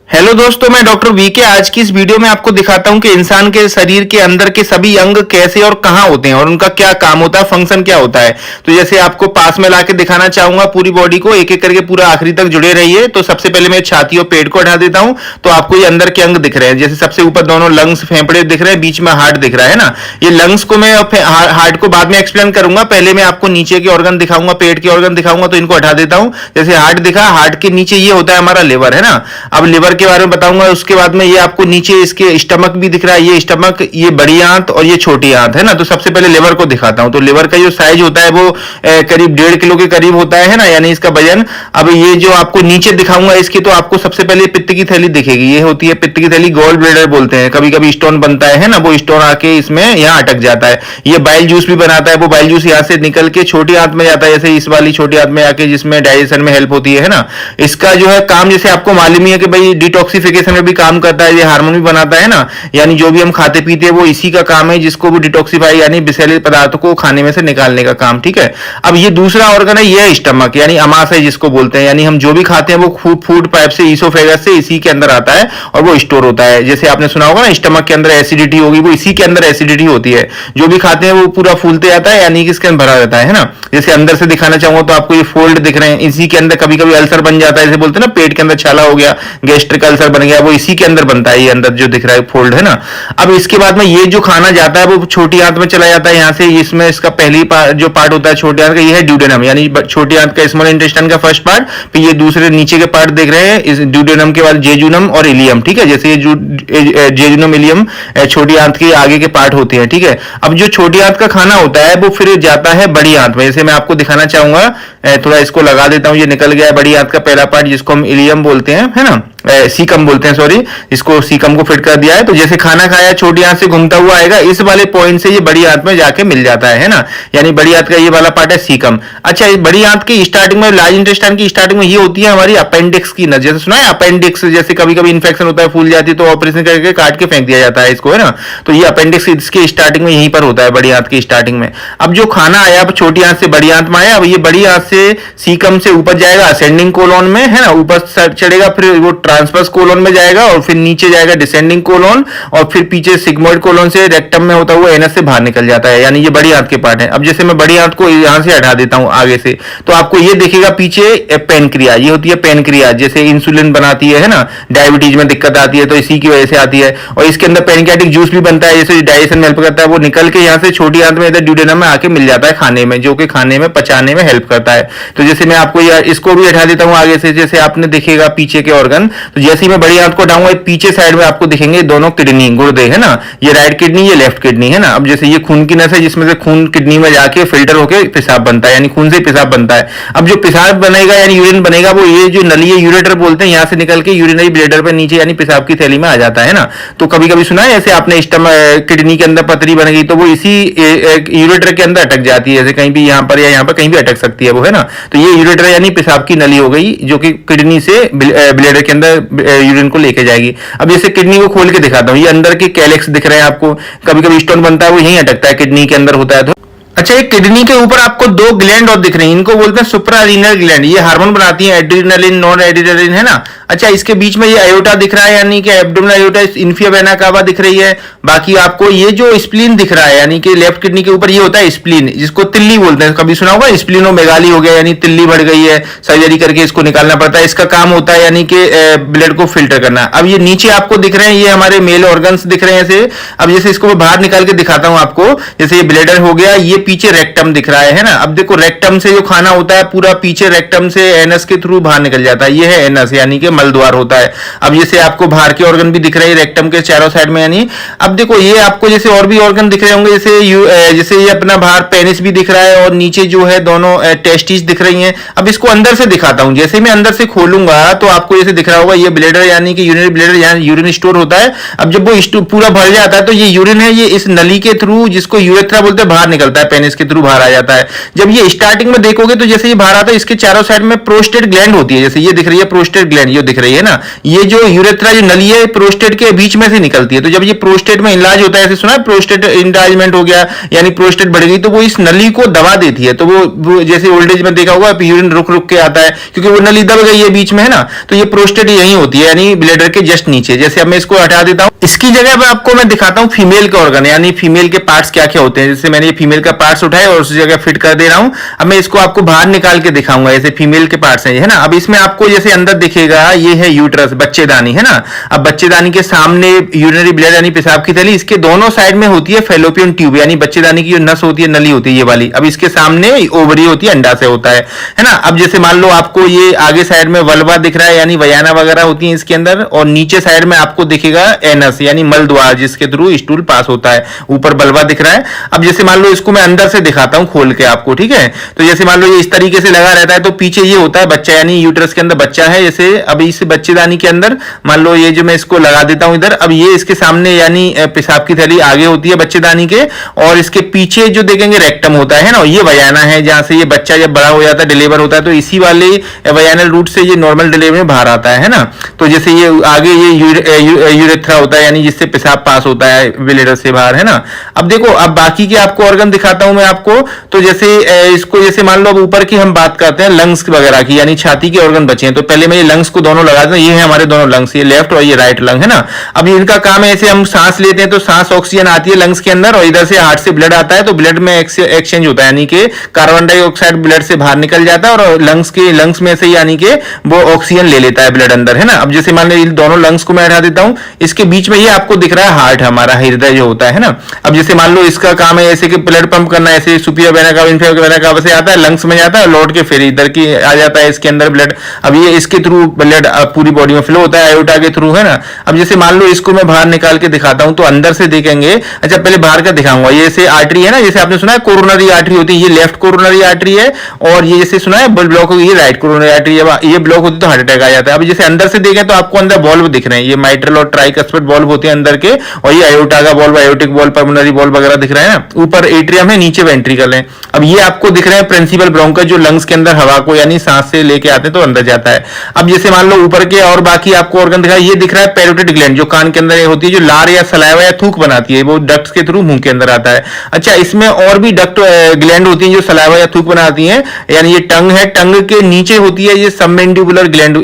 Hello दोस्तों, मैं doctor V के आज की इस वीडियो में आपको दिखाता हूं कि इंसान के शरीर के अंदर के सभी अंग कैसे और कहां होते हैं और उनका क्या काम होता है, फंक्शन क्या होता है। तो जैसे आपको पास में लाके दिखाना चाहूंगा पूरी बॉडी को, एक एक करके पूरा आखिरी तक जुड़े रहिए। तो सबसे पहले मैं छाती और पेट को हटा देता हूं, तो आपको ये अंदर के अंग दिख रहे हैं। जैसे सबसे ऊपर दोनों लंग्स, फेफड़े दिख रहे हैं, बीच में हार्ट दिख रहा है ना। ये लंग्स को मैं हार्ट को बाद में एक्सप्लेन करूंगा, पहले मैं आपको नीचे के ऑर्गन दिखाऊंगा, पेट के ऑर्गन दिखाऊंगा, तो इनको हटा देता हूं। जैसे हार्ट दिखा, हार्ट के नीचे ये होता है हमारा लिवर, है ना। अब लिवर के बारे में बताऊंगा, उसके बाद में ये आपको नीचे इसके स्टमक भी दिख रहा है, ये स्टमक, ये बड़ी आंत और ये छोटी आंत, है ना। तो सबसे पहले लिवर को दिखाता हूं। तो लिवर का जो साइज होता है वो करीब 1.5 किलो के करीब होता है ना, यानी इसका वजन। अब ये जो आपको नीचे दिखाऊंगा इसकी, तो आपको सबसे पहले पित्त की थैली दिखेगी, ये होती है पित्त की थैली, गॉल ब्लैडर बोलते हैं। कभी कभी स्टोन बनता है ना, वो स्टोन आके इसमें यहाँ अटक जाता है। ये बाइल जूस भी बनाता है, वो बाइल जूस यहाँ से निकल के छोटी आंत में जाता है, जैसे इस वाली छोटी आंत में आके, जिसमें डाइजेशन में हेल्प होती है ना। इसका जो है काम, जैसे आपको मालूम ही है कि भाई डिटॉक्सिफिकेशन में भी काम करता है, ये हार्मोन भी बनाता है ना। यानी जो भी हम खाते पीते हैं वो इसी का काम है, जिसको वो डिटॉक्सिफाई यानी विषैले पदार्थों को खाने में से निकालने का काम, ठीक है। अब ये दूसरा ऑर्गन है, ये स्टमक यानी अमाशय जिसको बोलते हैं, यानी हम जो भी खाते हैं वो फूड पाइप से, ईसोफेगस से इसी के अंदर आता है और वो स्टोर होता है। जैसे आपने सुना होगा ना, स्टमक के अंदर एसिडिटी होगी, वो इसी के अंदर एसिडिटी होती है। जो भी खाते हैं वो पूरा फूलते जाता है, यानी कि इसके अंदर भरा रहता है ना। जैसे अंदर से दिखाना चाहूंगा तो आपको ये फोल्ड दिख रहे हैं, इसी के अंदर कभी कभी अल्सर बन जाता है, जैसे बोलते हैं ना पेट के अंदर छाला हो गया, गैस्ट्रिक अल्सर बन गया, वो इसी के अंदर बनता है, ये अंदर जो दिख रहा है फोल्ड, है ना। अब इसके बाद में ये जो खाना जाता है वो छोटी आंत में चला जाता है यहाँ से। इसमें इसका पहली जो पार्ट होता है छोटी आंत का, ये है ड्यूडेनम, यानी छोटी आंत का स्मॉल इंटेस्टाइन का फर्स्ट पार्ट। फिर ये दूसरे नीचे के पार्ट देख रहे हैं, इस ड्यूडेनम के बाद जेजुनम और इलियम, ठीक है। जैसे ये जेजुनम, इलियम छोटी आंत के आगे के पार्ट होते हैं, ठीक है। अब जो छोटी आंत का खाना होता है वो फिर जाता है बड़ी आंत में। जैसे मैं आपको दिखाना चाहूंगा, थोड़ा इसको लगा देता हूं, ये निकल गया है बड़ी आंत का पहला पार्ट, जिसको हम इलियम बोलते हैं, है ना, सीकम बोलते हैं, सॉरी, इसको सीकम को फिट कर दिया है। तो जैसे खाना खाया छोटी आंत से घूमता हुआ आएगा, इस वाले पॉइंट से ये बड़ी आंत में जाके मिल जाता है ना। यानी बड़ी आंत का ये वाला पार्ट है सीकम। अच्छा, इस बड़ी आंत की स्टार्टिंग में, लार्ज इंटेस्टाइन की स्टार्टिंग में ये होती है हमारी अपेंडिक्स की नस। जैसे सुना है अपेंडिक्स, जैसे कभी कभी इन्फेक्शन होता है, फूल जाती है, तो ऑपरेशन करके काट के फेंक दिया जाता है इसको, है ना। तो ये अपेंडिक्स इसके स्टार्टिंग में यहीं पर होता है, बड़ी आंत की स्टार्टिंग में। अब जो खाना आया, अब छोटी आंत से बड़ी आंत में आया, अब ये बड़ी आंत से सीकम से ऊपर जाएगा असेंडिंग कोलोन में, है ना, ऊपर चढ़ेगा, फिर वो ट्रांसवर्स कोलोन में जाएगा और फिर नीचे जाएगा डिसेंडिंग कोलोन, और फिर पीछे सिग्मोइड कोलोन से रेक्टम में होता हुआ एनस से बाहर निकल जाता है। यानी ये बड़ी आंत के पार्ट है। अब जैसे मैं बड़ी आंत को यहां से हटा देता हूं आगे से, तो आपको ये दिखेगा पीछे पेनक्रिया, ये होती है पेनक्रिया, जैसे इंसुलिन बनाती है ना, डायबिटीज में दिक्कत आती है तो इसी की वजह से आती है। और इसके अंदर पेनक्रियाटिक जूस भी बनता है, जैसे डाइजेशन में हेल्प करता है, वो निकल के यहाँ से छोटी आंत में इधर ड्यूडेनम में आके मिल जाता है खाने में, जो कि खाने में पचाने में हेल्प करता है। तो जैसे मैं आपको इसको भी हटा देता हूं आगे से, जैसे आपने देखेगा पीछे के ऑर्गन, तो जैसे ही मैं बड़ी आंत को हटाऊंगा, पीछे साइड में आपको दिखेंगे दोनों किडनी, गुर्दे, है ना, ये राइट किडनी, ये लेफ्ट किडनी, है ना। अब जैसे ये खून की नस है, जिसमें से खून किडनी में जाके फिल्टर होकर पेशाब बनता है, यानी खून से पेशाब बनता है। अब जो पेशाब बनेगा यानी यूरिन बनेगा, वो ये जो नली है यूरेटर बोलते हैं, यहाँ से निकल के यूरिनरी ब्लैडर पे नीचे यानी पेशाब की थैली में आ जाता है ना। तो कभी कभी सुना है, जैसे आपने स्टमक, किडनी के अंदर पथरी बन गई, तो वो इसी यूरेटर के अंदर अटक जाती है, जैसे कहीं भी यहाँ पर या यहाँ पर कहीं भी अटक सकती है वो, है ना। तो ये यूरेटर यानी पेशाब की नली हो गई, जो कि किडनी से ब्लैडर के अंदर यूरिन को लेके जाएगी। अब जैसे किडनी को खोल के दिखाता हूँ, ये अंदर के कैलेक्स दिख रहे हैं आपको, कभी कभी स्टोन बनता है वो यहीं अटकता है, किडनी के अंदर होता है। तो अच्छा, एक किडनी के ऊपर आपको 2 ग्लैंड और दिख रहे हैं, इनको बोलते हैं सुप्रारीनल ग्लैंड, ये हार्मोन बनाती है, एड्रेनलिन, नॉन एड्रेनलिन, है ना। अच्छा, इसके बीच में ये अयोटा दिख रहा है, यानी कि एब्डोमिनल अयोटा, इन्फिया वेना कावा दिख रही है। बाकी आपको ये जो स्प्लीन दिख रहा है, यानी कि लेफ्ट किडनी के ऊपर ये होता है स्प्लीन, जिसको तिल्ली बोलते हैं, कभी सुना होगा, स्प्लीनोमेगाली हो गया, यानी तिल्ली बढ़ गई है, सर्जरी करके इसको निकालना पड़ता है। इसका काम होता है यानी कि ब्लड को फिल्टर करना। अब ये नीचे आपको दिख रहे हैं, ये हमारे मेल ऑर्गन्स दिख रहे हैं ऐसे। अब जैसे इसको मैं बाहर निकाल के दिखाता हूं आपको, जैसे ये ब्लैडर हो गया, ये पीछे रेक्टम दिख रहा है ना। अब देखो, रेक्टम से जो खाना होता है पूरा पीछे रेक्टम से एनस के थ्रू बाहर निकल जाता है, ये है एनस, यानी कि मल द्वार होता है। अब जैसे आपको बाहर के ऑर्गन भी दिख रहे हैं रेक्टम के चारों साइड में, यानी अब देखो ये आपको जैसे और भी ऑर्गन दिख रहे होंगे, जैसे ये अपना बाहर पेनिस भी दिख रहा है और नीचे जो है दोनों टेस्टिस दिख रही हैं। अब इसको अंदर से दिखाता हूं, जैसे मैं अंदर से खोलूंगा तो आपको जैसे दिख रहा होगा, ये ब्लैडर यानी कि यूरिनरी ब्लैडर, यहाँ यूरिन स्टोर होता है। अब जब वो पूरा भर जाता है तो ये यूरिन है, ये इस नली के थ्रू, जिसको यूरेथ्रा बोलते हैं, बाहर निकलता है, पेन इसके थ्रू बाहर आ जाता है। जब ये स्टार्टिंग में देखोगे तो जैसे ये बाहर आता है, इसके चारों साइड में प्रोस्टेट ग्लैंड होती है, जैसे ये दिख रही है प्रोस्टेट ग्लैंड, ये दिख रही है ना, ये जो यूरेथ्रा जो नली है प्रोस्टेट के बीच में से निकलती है। तो जब ये प्रोस्टेट में इनलार्ज होता है, ऐसे सुना है प्रोस्टेट इंलार्जमेंट हो गया यानी प्रोस्टेट बढ़ गई, तो वो इस नली को दबा देती है। तो वो जैसे ओल्ड एज में देखा होगा यूरिन रुक रुक के आता है क्योंकि वो नली दब गई है बीच में, है ना। तो ये प्रोस्टेट यही होती है यानी ब्लैडर के जस्ट नीचे। जैसे अब मैं इसको हटा देता हूं, इसकी जगह पर आपको मैं दिखाता हूं फीमेल के ऑर्गन यानी फीमेल के पार्ट्स क्या क्या होते हैं। जैसे मैंने ये फीमेल का पार्ट्स उठाया और उस जगह फिट कर दे रहा हूं। अब मैं इसको आपको बाहर निकाल के दिखाऊंगा, ऐसे फीमेल के पार्ट्स हैं, है ना। अब इसमें आपको जैसे अंदर दिखेगा ये है यूट्रस, बच्चेदानी, है ना। अब बच्चेदानी के सामने यूरिनरी ब्लैडर यानी पेशाब की थैली, इसके दोनों साइड में होती है फैलोपियन ट्यूब यानी बच्चेदानी की जो नस होती है, नली होती है ये वाली। अब इसके सामने ओवरी होती है, अंडा से होता है ना। अब जैसे मान लो आपको ये आगे साइड में वल्वा दिख रहा है यानी वयाना वगैरह होती है इसके अंदर, और नीचे साइड में आपको दिखेगा एनस यानी मल द्वार जिसके थ्रू स्टूल पास होता है। ऊपर बल्वा दिख रहा है। अब जैसे मान लो इसको मैं अंदर से दिखाता हूं खोल के आपको, ठीक है। तो जैसे मान लो ये इस तरीके से लगा रहता है, तो पीछे ये होता है बच्चा यानी यूट्रस के अंदर बच्चा है। जैसे अब इस बच्चेदानी के अंदर मान लो ये जो मैं इसको लगा देता हूं इधर, अब ये इसके सामने यानी पेशाब की थैली आगे होती है बच्चेदानी के, और इसके पीछे जो देखेंगे रेक्टम होता है ना, ये वयाना है जहां से ये बच्चा जब बड़ा हो जाता है डिलीवर होता है, तो इसी वाले वयानल रूट से ये नॉर्मल डिलीवरी में बाहर आता है ना। तो जैसे ये आगे ये यूरेथ्रा होता है यानी जिससे पेशाब पास होता है ब्लैडर से बाहर, है ना। अब देखो अब बाकी के आपको ऑर्गन दिखाता हूं मैं आपको। तो जैसे इसको जैसे मान लो अब ऊपर की हम बात करते हैं लंग्स वगैरह की यानी छाती के ऑर्गन बचे हैं। तो पहले मैं ये लंग्स को दोनों लगा देता हूं, ये है हमारे दोनों लंग्स, ये लेफ्ट और ये राइट लंग, है ना। अब इनका काम है ऐसे हम सांस लेते हैं तो सांस ऑक्सीजन आती है लंग्स के अंदर, और इधर से हार्ट से ब्लड आता है तो ब्लड में एक्सचेंज होता है यानी कि कार्बन डाइऑक्साइड ब्लड से बाहर निकल जाता है और लंग्स में से यानी कि वो ऑक्सीजन ले लेता है ब्लड अंदर, है ना। अब जैसे मान लो दोनों लंग्स को मैं हटा देता हूं, इसके बीच में ये आपको दिख रहा है हार्ट, हमारा हृदय जो होता है ना। अब जैसे मान लो इसका काम है ऐसे कि ब्लड पंप करना, ऐसे सुपीरियर वेना का इन्फीरियर वेना का से आता है लंग्स में जाता है, लौट के फिर इधर की आ जाता है इसके अंदर ब्लड। अब ये इसके थ्रू ब्लड पूरी बॉडी में फ्लो होता है आयोटा के थ्रू, है ना। अब जैसे मान लो इसको मैं बाहर निकाल के दिखाता हूं तो अंदर से देखेंगे। अच्छा पहले बाहर का दिखाऊंगा, ये से आर्टरी है ना, जैसे आपने सुना है कोरोनरी आर्टरी होती है, ये लेफ्ट कोरोनरी आर्टरी है, और ये जैसे सुना है ब्लॉक होगी ये राइट कोरोनरी आर्टरी है, ये ब्लॉक होती तो हार्ट अटैक आ जाता है। अब जैसे अंदर से देखें तो आपको अंदर वॉल्व दिख रहे हैं, ये माइट्रल और ट्राइकस्पिड वॉल्व होते हैं अंदर के, और ये आयोटा का valve, aortic valve, pulmonary valve वगैरह दिख रहे हैं ना। ऊपर एट्रियम है, नीचे वेंट्रिकल है। अब ये आपको दिख रहे हैं प्रिंसिपल ब्रोंकस जो लंग्स के अंदर हवा को यानी सांस से लेके आते हैं तो अंदर जाता है। अब जैसे मान लो ऊपर के और बाकी आपको ऑर्गन दिखा, ये दिख रहा है पैरोटिड ग्लैंड जो कान के अंदर होती है, जो लार या सलाइवा या थूक बनाती है, वो डक्ट्स के थ्रू मुंह के अंदर आता है। अच्छा इसमें और भी डक्ट ग्लैंड होती है जो सलाइवा या थूक बनाती है, यानी ये टंग है, टंग के नीचे होती है ये सबमेंडिबुलर ग्लैंड,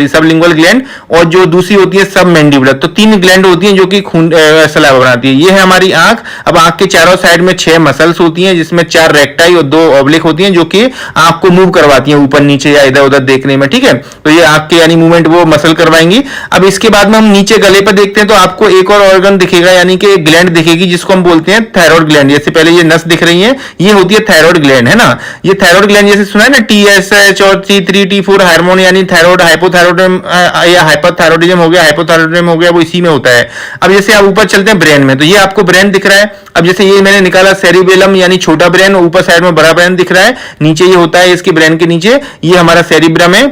सबलिंगुअल ग्लैंड, और जो दूसरी होती है सबमेंडिबुलर। तो 3 ग्लैंड होती हैं जो कि खून सलाइवा बनाती है। ये है हमारी आंख। अब आंख के चारों साइड में 6 मसल्स होती हैं जिसमें 4 रेक्टाई और 2 ऑब्लिक होती हैं जो कि आंख को मूव करवाती हैं ऊपर नीचे या इधर उधर देखने में, ठीक है। तो ये आंख के यानी मूवमेंट वो मसल करवाएंगी। अब इसके बाद में हम नीचे गले पर देखते हैं तो आपको एक और ऑर्गन दिखेगा यानी कि ग्लैंड दिखेगी जिसको हम बोलते हैं थायराइड ग्लैंड। जैसे पहले ये नस दिख रही है, ये होती है थायराइड ग्लैंड, है ना। ये थायराइड ग्लैंड जैसे सुना है ना TSH और T3 T4 हार्मोन यानी थायराइड हाइपोथायराइडिज्म या हाइपरथायराइडिज्म हो गया, हाइपोथायराइडिज्म हो गया, वो इसी में होता है। अब जैसे आप ऊपर चलते हैं ब्रेन में, तो ये आपको ब्रेन दिख रहा है। अब जैसे ये मैंने निकाला सेरिबेलम यानी छोटा ब्रेन, ऊपर साइड में बड़ा ब्रेन दिख रहा है, नीचे ये होता है इसके ब्रेन के नीचे ये हमारा सेरिब्रम है।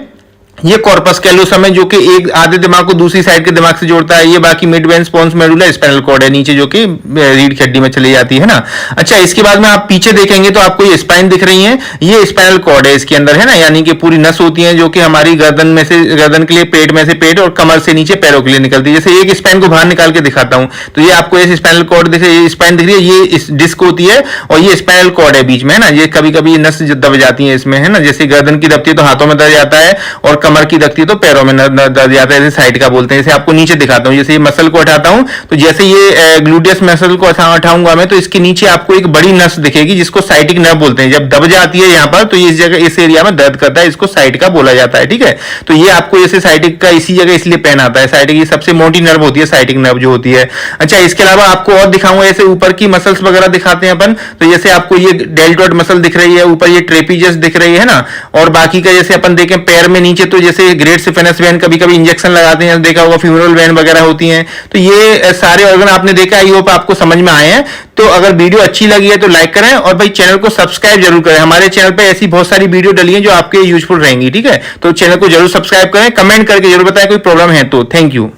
ये कॉर्पस कैलोसम है जो कि एक आधे दिमाग को दूसरी साइड के दिमाग से जोड़ता है। ये बाकी midbrain pons medulla spinal cord है नीचे जो कि रीढ़ की हड्डी में चली जाती है ना। अच्छा इसके बाद में आप पीछे देखेंगे तो आपको ये स्पाइन दिख रही है, ये स्पाइनल कॉर्ड है इसके अंदर, है ना। यानी कि पूरी नस होती है जो कि हमारी गर्दन में से गर्दन के लिए, पेट में से पेट, और कमर से नीचे पैरों के लिए निकलती है। जैसे एक स्पाइन को बाहर निकाल के दिखाता हूं तो ये आपको ये स्पाइनल कॉर्ड दिख रही है, स्पाइन दिख रही है, ये डिस्क होती है और ये स्पाइनल कॉर्ड है बीच में, है ना। ये कभी कभी नस दब जाती है इसमें, है ना। जैसे गर्दन की दबती है तो हाथों में दर्द जाता है, और कमर की दबती है तो पैरों में दर्द जाता है, जैसे साइड का बोलते हैं। जैसे आपको नीचे दिखाता हूं, जैसे ये मसल को हटाता हूं तो जैसे ये ग्लूटियस मसल को हटाऊंगा मैं तो इसके नीचे आपको एक बड़ी नस दिखेगी जिसको साइटिक नर्व बोलते हैं। जब दब जाती है यहाँ पर तो इस जगह इस एरिया में दर्द करता है, इसको साइट का बोला जाता है, ठीक है। तो ये आपको जैसे साइटिक का इसी जगह इसलिए पेन आता है। साइटिक की सबसे मोटी नर्व होती है साइटिक नर्व जो होती है। अच्छा इसके अलावा आपको और दिखाऊंगा, जैसे ऊपर की मसल्स वगैरह दिखाते हैं अपन, तो जैसे आपको ये डेल्टॉइड मसल दिख रही है, ऊपर ये ट्रेपीजियस दिख रही है ना। और बाकी का जैसे अपन देखें पैर में नीचे तो जैसे ग्रेट सिफेनस वेन, कभी कभी इंजेक्शन लगाते हैं, देखा होगा फ्यूमरल वेन वगैरह होती हैं। तो ये सारे ऑर्गन आपने देखा, आई होप आपको समझ में आए हैं। तो अगर वीडियो अच्छी लगी है तो लाइक करें, और भाई चैनल को सब्सक्राइब जरूर करें। हमारे चैनल पे ऐसी बहुत सारी वीडियो डली है जो आपके यूजफुल रहेंगी, ठीक है। तो चैनल को जरूर सब्सक्राइब करें, कमेंट करके जरूर बताएं कोई प्रॉब्लम है तो। Thank you.